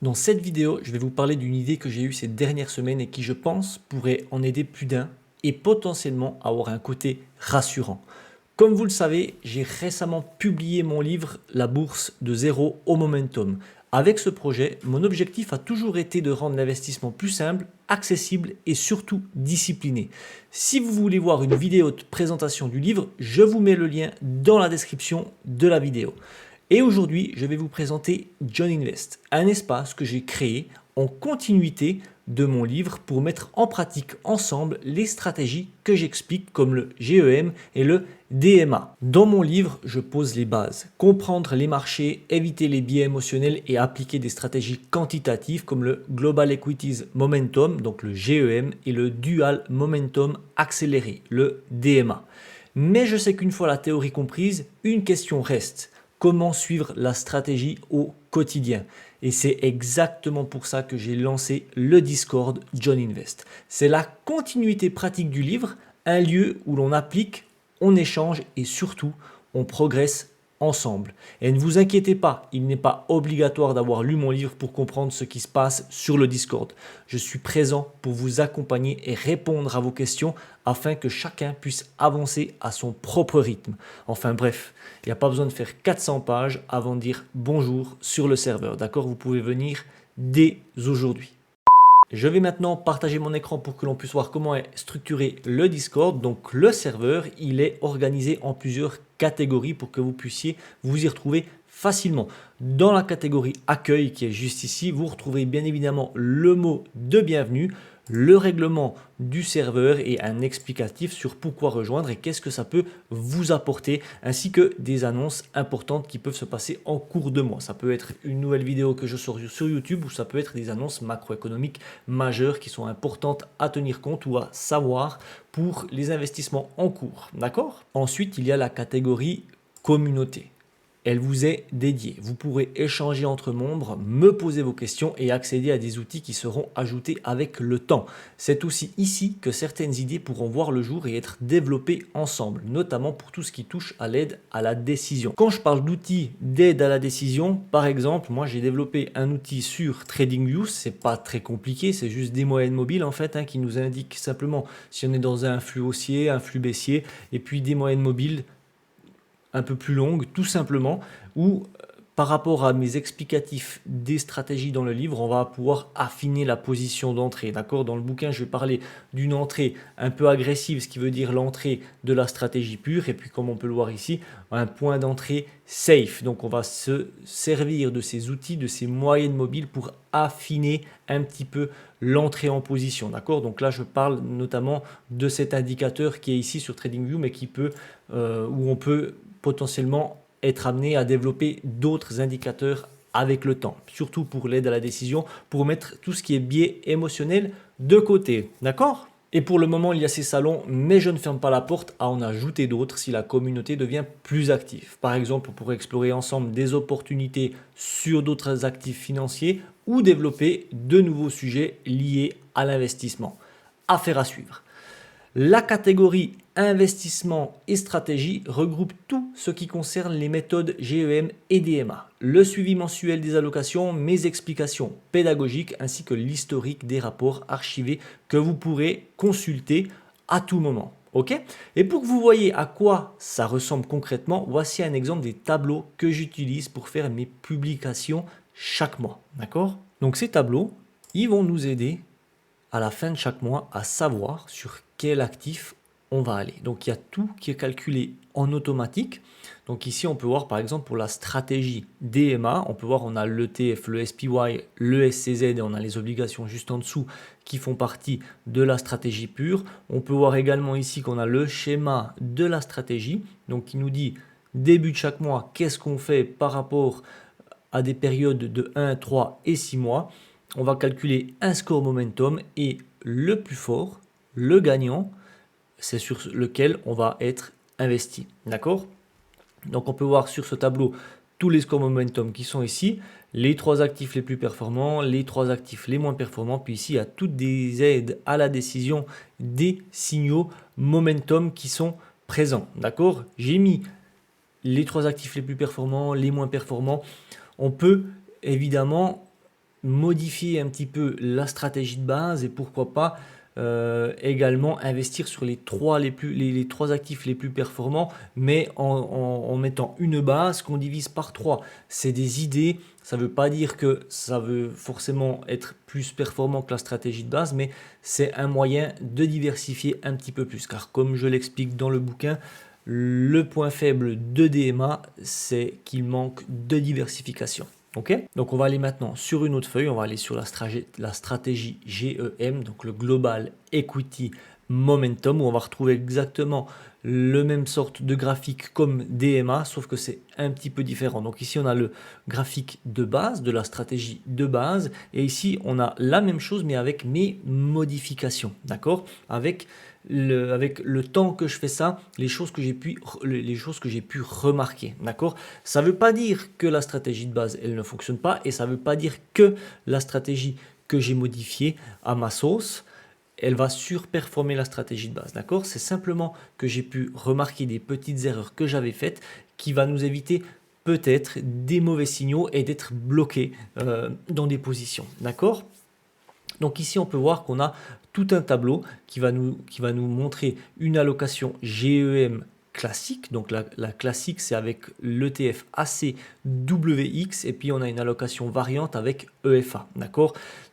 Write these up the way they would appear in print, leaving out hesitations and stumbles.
Dans cette vidéo, je vais vous parler d'une idée que j'ai eue ces dernières semaines et qui, je pense, pourrait en aider plus d'un et potentiellement avoir un côté rassurant. Comme vous le savez, j'ai récemment publié mon livre La bourse de zéro au momentum. Avec ce projet, mon objectif a toujours été de rendre l'investissement plus simple, accessible et surtout discipliné. Si vous voulez voir une vidéo de présentation du livre, je vous mets le lien dans la description de la vidéo. Et aujourd'hui, je vais vous présenter John Invest, un espace que j'ai créé en continuité de mon livre pour mettre en pratique ensemble les stratégies que j'explique comme le GEM et le DMA. Dans mon livre, je pose les bases, comprendre les marchés, éviter les biais émotionnels et appliquer des stratégies quantitatives comme le Global Equities Momentum, donc le GEM, et le Dual Momentum Accéléré, le DMA. Mais je sais qu'une fois la théorie comprise, une question reste. Comment suivre la stratégie au quotidien? Et c'est exactement pour ça que j'ai lancé le Discord John Invest. C'est la continuité pratique du livre, un lieu où l'on applique, on échange et surtout on progresse ensemble. Et ne vous inquiétez pas, il n'est pas obligatoire d'avoir lu mon livre pour comprendre ce qui se passe sur le Discord. Je suis présent pour vous accompagner et répondre à vos questions afin que chacun puisse avancer à son propre rythme. Enfin bref, il n'y a pas besoin de faire 400 pages avant de dire bonjour sur le serveur. D'accord? Vous pouvez venir dès aujourd'hui. Je vais maintenant partager mon écran pour que l'on puisse voir comment est structuré le Discord. Donc le serveur, il est organisé en plusieurs catégories pour que vous puissiez vous y retrouver facilement. Dans la catégorie accueil qui est juste ici, vous retrouvez bien évidemment le mot de bienvenue, le règlement du serveur et un explicatif sur pourquoi rejoindre et qu'est-ce que ça peut vous apporter, ainsi que des annonces importantes qui peuvent se passer en cours de mois. Ça peut être une nouvelle vidéo que je sors sur YouTube ou ça peut être des annonces macroéconomiques majeures qui sont importantes à tenir compte ou à savoir pour les investissements en cours. D'accord? Ensuite, il y a la catégorie communauté. Elle vous est dédiée. Vous pourrez échanger entre membres, me poser vos questions et accéder à des outils qui seront ajoutés avec le temps. C'est aussi ici que certaines idées pourront voir le jour et être développées ensemble, notamment pour tout ce qui touche à l'aide à la décision. Quand je parle d'outils d'aide à la décision, par exemple, moi j'ai développé un outil sur TradingView, c'est pas très compliqué, c'est juste des moyennes mobiles en fait qui nous indiquent simplement si on est dans un flux haussier, un flux baissier et puis des moyennes mobiles un peu plus longue, tout simplement, où par rapport à mes explicatifs des stratégies dans le livre, on va pouvoir affiner la position d'entrée. D'accord? Dans le bouquin, je vais parler d'une entrée un peu agressive, ce qui veut dire l'entrée de la stratégie pure. Et puis, comme on peut le voir ici, un point d'entrée safe. Donc, on va se servir de ces outils, de ces moyennes mobiles pour affiner un petit peu l'entrée en position. D'accord? Donc là, je parle notamment de cet indicateur qui est ici sur TradingView, mais qui peut, où on peut potentiellement être amené à développer d'autres indicateurs avec le temps, surtout pour l'aide à la décision, pour mettre tout ce qui est biais émotionnel de côté. D'accord? Et pour le moment, il y a ces salons, mais je ne ferme pas la porte à en ajouter d'autres si la communauté devient plus active. Par exemple, on pourrait explorer ensemble des opportunités sur d'autres actifs financiers ou développer de nouveaux sujets liés à l'investissement. Affaire à suivre. La catégorie investissement et stratégie regroupe tout ce qui concerne les méthodes GEM et DMA, le suivi mensuel des allocations, mes explications pédagogiques ainsi que l'historique des rapports archivés que vous pourrez consulter à tout moment. Ok? Et pour que vous voyez à quoi ça ressemble concrètement, voici un exemple des tableaux que j'utilise pour faire mes publications chaque mois. D'accord? Donc ces tableaux, ils vont nous aider à la fin de chaque mois à savoir sur quel actif on va aller. Donc il y a tout qui est calculé en automatique. Donc ici on peut voir par exemple pour la stratégie DMA, on peut voir on a l'ETF, le SPY, le SCZ et on a les obligations juste en dessous qui font partie de la stratégie pure. On peut voir également ici qu'on a le schéma de la stratégie, donc qui nous dit début de chaque mois qu'est-ce qu'on fait par rapport à des périodes de 1, 3 et 6 mois. On va calculer un score momentum et le plus fort, le gagnant, c'est sur lequel on va être investi. D'accord? Donc on peut voir sur ce tableau tous les scores momentum qui sont ici, les 3 actifs les plus performants, les 3 actifs les moins performants, puis ici il y a toutes des aides à la décision, des signaux momentum qui sont présents. D'accord? J'ai mis les 3 actifs les plus performants, les moins performants. On peut évidemment modifier un petit peu la stratégie de base et pourquoi pas également investir sur les trois actifs les plus performants, mais en mettant une base qu'on divise par trois. C'est des idées, ça ne veut pas dire que ça veut forcément être plus performant que la stratégie de base, mais c'est un moyen de diversifier un petit peu plus. Car comme je l'explique dans le bouquin, le point faible de DMA, c'est qu'il manque de diversification. Ok, donc on va aller maintenant sur une autre feuille, on va aller sur la stratégie GEM, donc le Global Equity Momentum, où on va retrouver exactement le même sorte de graphique comme DMA, sauf que c'est un petit peu différent. Donc ici on a le graphique de base, de la stratégie de base, et ici on a la même chose mais avec mes modifications, d'accord, avec le temps que je fais ça, les choses que j'ai pu remarquer, d'accord. Ça ne veut pas dire que la stratégie de base, elle ne fonctionne pas, et ça ne veut pas dire que la stratégie que j'ai modifiée à ma sauce, elle va surperformer la stratégie de base, d'accord. C'est simplement que j'ai pu remarquer des petites erreurs que j'avais faites qui va nous éviter peut-être des mauvais signaux et d'être bloqué dans des positions, d'accord. Donc ici, on peut voir qu'on a tout un tableau qui va nous montrer une allocation GEM classique. Donc la classique, c'est avec l'ETF ACWX, et puis on a une allocation variante avec EFA. D'accord.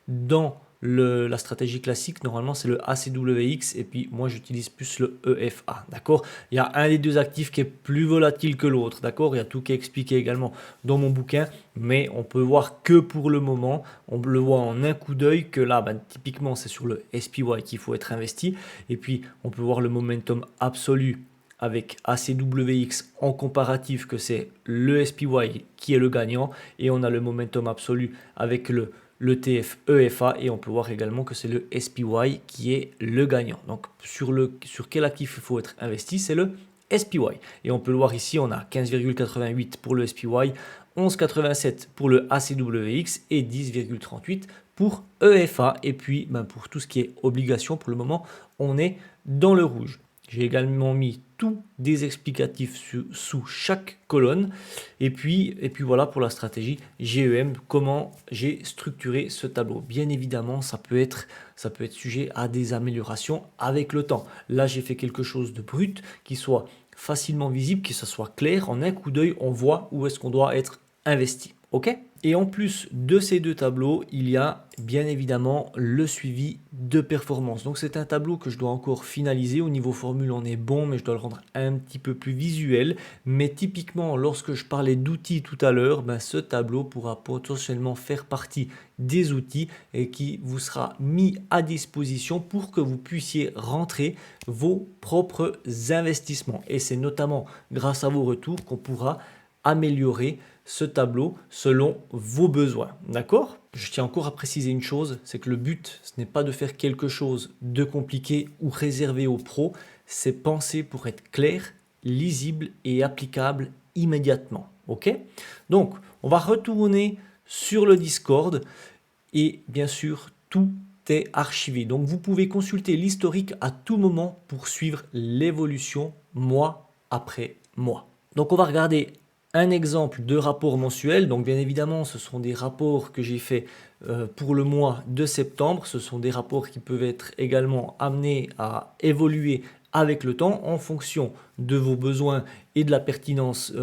Dans la stratégie classique, normalement, c'est le ACWX, et puis moi, j'utilise plus le EFA. D'accord. Il y a un des deux actifs qui est plus volatile que l'autre. D'accord. Il y a tout qui est expliqué également dans mon bouquin, mais on peut voir que pour le moment, on le voit en un coup d'œil que là, typiquement, c'est sur le SPY qu'il faut être investi. Et puis, on peut voir le momentum absolu avec ACWX en comparatif, que c'est le SPY qui est le gagnant. Et on a le momentum absolu avec l'ETF EFA, et on peut voir également que c'est le SPY qui est le gagnant. Donc, sur quel actif il faut être investi, c'est le SPY. Et on peut le voir ici, on a 15,88 pour le SPY, 11,87 pour le ACWX et 10,38 pour EFA. Et puis, pour tout ce qui est obligation, pour le moment, on est dans le rouge. J'ai également mis tous des explicatifs sous chaque colonne. Et puis voilà pour la stratégie GEM, comment j'ai structuré ce tableau. Bien évidemment, ça peut être sujet à des améliorations avec le temps. Là, j'ai fait quelque chose de brut, qui soit facilement visible, que ce soit clair. En un coup d'œil, on voit où est-ce qu'on doit être investi. Ok? Et en plus de ces deux tableaux, il y a bien évidemment le suivi de performance. Donc c'est un tableau que je dois encore finaliser. Au niveau formule, on est bon, mais je dois le rendre un petit peu plus visuel. Mais typiquement, lorsque je parlais d'outils tout à l'heure, ce tableau pourra potentiellement faire partie des outils et qui vous sera mis à disposition pour que vous puissiez rentrer vos propres investissements. Et c'est notamment grâce à vos retours qu'on pourra améliorer ce tableau selon vos besoins. D'accord? Je tiens encore à préciser une chose, c'est que le but, ce n'est pas de faire quelque chose de compliqué ou réservé aux pros, c'est penser pour être clair, lisible et applicable immédiatement. Ok? Donc, on va retourner sur le Discord et bien sûr, tout est archivé. Donc, vous pouvez consulter l'historique à tout moment pour suivre l'évolution mois après mois. Donc, on va regarder un exemple de rapport mensuel. Donc bien évidemment, ce sont des rapports que j'ai fait pour le mois de septembre. Ce sont des rapports qui peuvent être également amenés à évoluer avec le temps en fonction de vos besoins et de la pertinence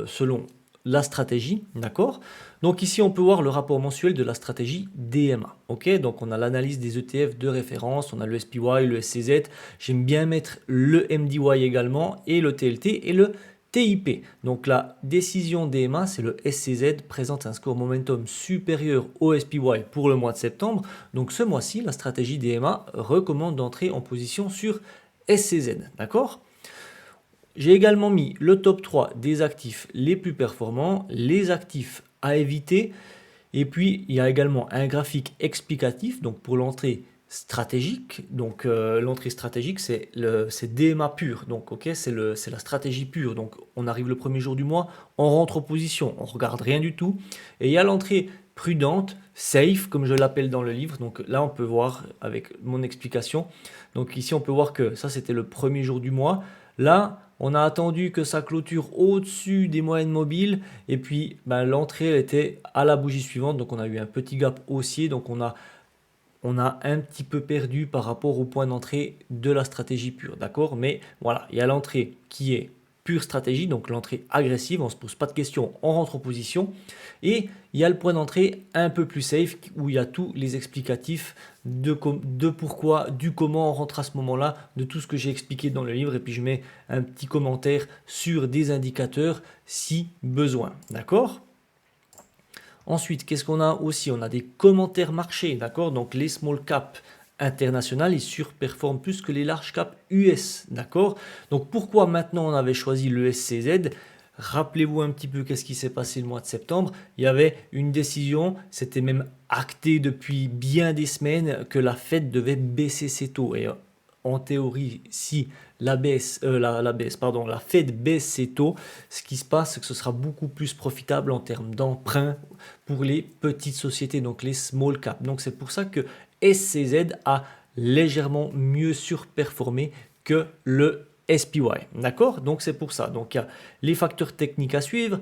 selon la stratégie. D'accord? Donc ici, on peut voir le rapport mensuel de la stratégie DMA. Ok? Donc on a l'analyse des ETF de référence, on a le SPY, le SCZ. J'aime bien mettre le MDY également, et le TLT et le TIP. Donc la décision DMA, c'est le SCZ, présente un score momentum supérieur au SPY pour le mois de septembre. Donc ce mois-ci, la stratégie DMA recommande d'entrer en position sur SCZ. D'accord? J'ai également mis le top 3 des actifs les plus performants, les actifs à éviter. Et puis, il y a également un graphique explicatif, donc pour l'entrée stratégique. Donc l'entrée stratégique, c'est DMA pur. Donc c'est la stratégie pure. Donc on arrive le premier jour du mois, on rentre en position, on regarde rien du tout. Et il y a l'entrée prudente, safe, comme je l'appelle dans le livre. Donc là, on peut voir avec mon explication. Donc ici, on peut voir que ça, c'était le premier jour du mois. Là, on a attendu que ça clôture au-dessus des moyennes mobiles et puis l'entrée elle était à la bougie suivante. Donc on a eu un petit gap haussier. Donc on a un petit peu perdu par rapport au point d'entrée de la stratégie pure. D'accord? Mais voilà, il y a l'entrée qui est pure stratégie, donc l'entrée agressive, on ne se pose pas de questions, on rentre en position. Et il y a le point d'entrée un peu plus safe où il y a tous les explicatifs de pourquoi, du comment on rentre à ce moment-là, de tout ce que j'ai expliqué dans le livre. Et puis je mets un petit commentaire sur des indicateurs si besoin. D'accord? Ensuite, qu'est-ce qu'on a aussi? On a des commentaires marchés, d'accord? Donc les small caps internationales, ils surperforment plus que les large caps US, d'accord? Donc pourquoi maintenant on avait choisi le SCZ? Rappelez-vous un petit peu qu'est-ce qui s'est passé le mois de septembre. Il y avait une décision, c'était même acté depuis bien des semaines que la Fed devait baisser ses taux. Et en théorie, si la Fed baisse ses taux, ce qui se passe, c'est que ce sera beaucoup plus profitable en termes d'emprunt pour les petites sociétés, donc les small caps. Donc c'est pour ça que SCZ a légèrement mieux surperformé que le SPY. D'accord? Donc c'est pour ça. Donc il y a les facteurs techniques à suivre,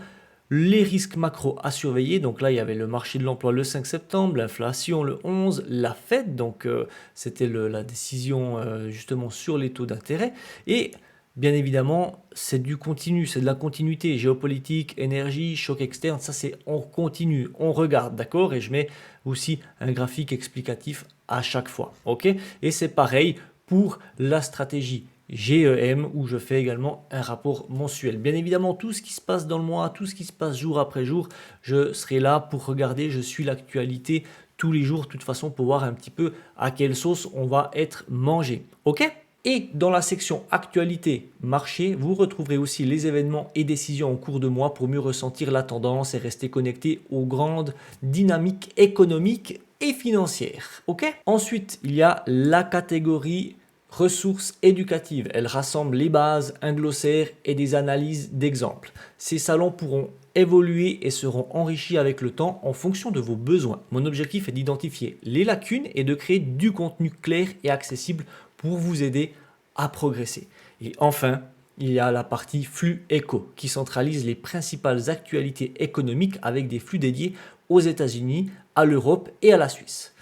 les risques macro à surveiller. Donc là, il y avait le marché de l'emploi le 5 septembre, l'inflation le 11, la Fed, donc c'était la décision justement sur les taux d'intérêt. Et bien évidemment, c'est du continu, c'est de la continuité. Géopolitique, énergie, choc externe, ça c'est on continue, on regarde, d'accord? Et je mets aussi un graphique explicatif à chaque fois, ok? Et c'est pareil pour la stratégie GEM où je fais également un rapport mensuel. Bien évidemment, tout ce qui se passe dans le mois, tout ce qui se passe jour après jour, je serai là pour regarder, je suis l'actualité tous les jours, de toute façon, pour voir un petit peu à quelle sauce on va être mangé. Ok? Et dans la section actualité marché, vous retrouverez aussi les événements et décisions en cours de mois pour mieux ressentir la tendance et rester connecté aux grandes dynamiques économiques et financières. Ok? Ensuite, il y a la catégorie ressources éducatives. Elle rassemble les bases, un glossaire et des analyses d'exemples. Ces salons pourront évoluer et seront enrichis avec le temps en fonction de vos besoins. Mon objectif est d'identifier les lacunes et de créer du contenu clair et accessible pour vous aider à progresser. Et enfin, il y a la partie flux éco qui centralise les principales actualités économiques avec des flux dédiés aux États-Unis, à l'Europe et à la Suisse.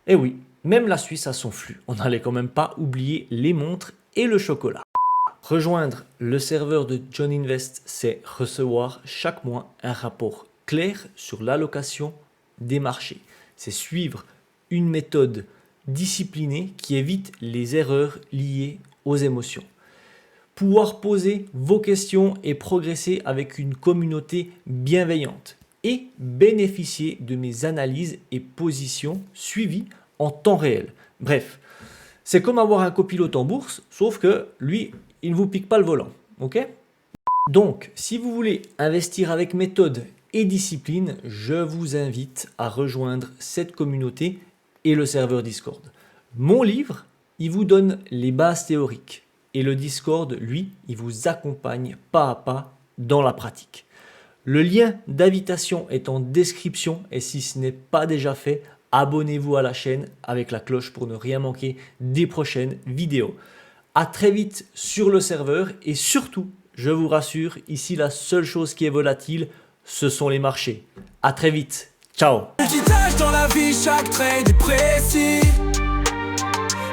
Et oui, même la Suisse a son flux. On n'allait quand même pas oublier les montres et le chocolat. Rejoindre le serveur de John Invest, c'est recevoir chaque mois un rapport clair sur l'allocation des marchés. C'est suivre une méthode disciplinée qui évite les erreurs liées aux émotions. Pouvoir poser vos questions et progresser avec une communauté bienveillante. Et bénéficier de mes analyses et positions suivies en temps réel. Bref, c'est comme avoir un copilote en bourse, sauf que lui, il ne vous pique pas le volant. Ok? Donc, si vous voulez investir avec méthode et discipline, je vous invite à rejoindre cette communauté et le serveur Discord. Mon livre, il vous donne les bases théoriques et le Discord, lui, il vous accompagne pas à pas dans la pratique. Le lien d'invitation est en description et si ce n'est pas déjà fait, abonnez-vous à la chaîne avec la cloche pour ne rien manquer des prochaines vidéos. À très vite sur le serveur et surtout, je vous rassure, ici la seule chose qui est volatile, ce sont les marchés. À très vite. Ciao. Dans la vie, chaque trade est précis.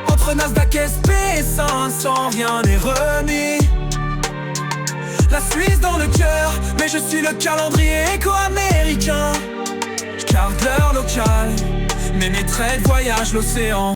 Entre Nasdaq, SP et 500, rien n'est remis. La Suisse dans le cœur, mais je suis le calendrier éco-américain. Je garde l'heure locale, mais mes trades voyagent l'océan.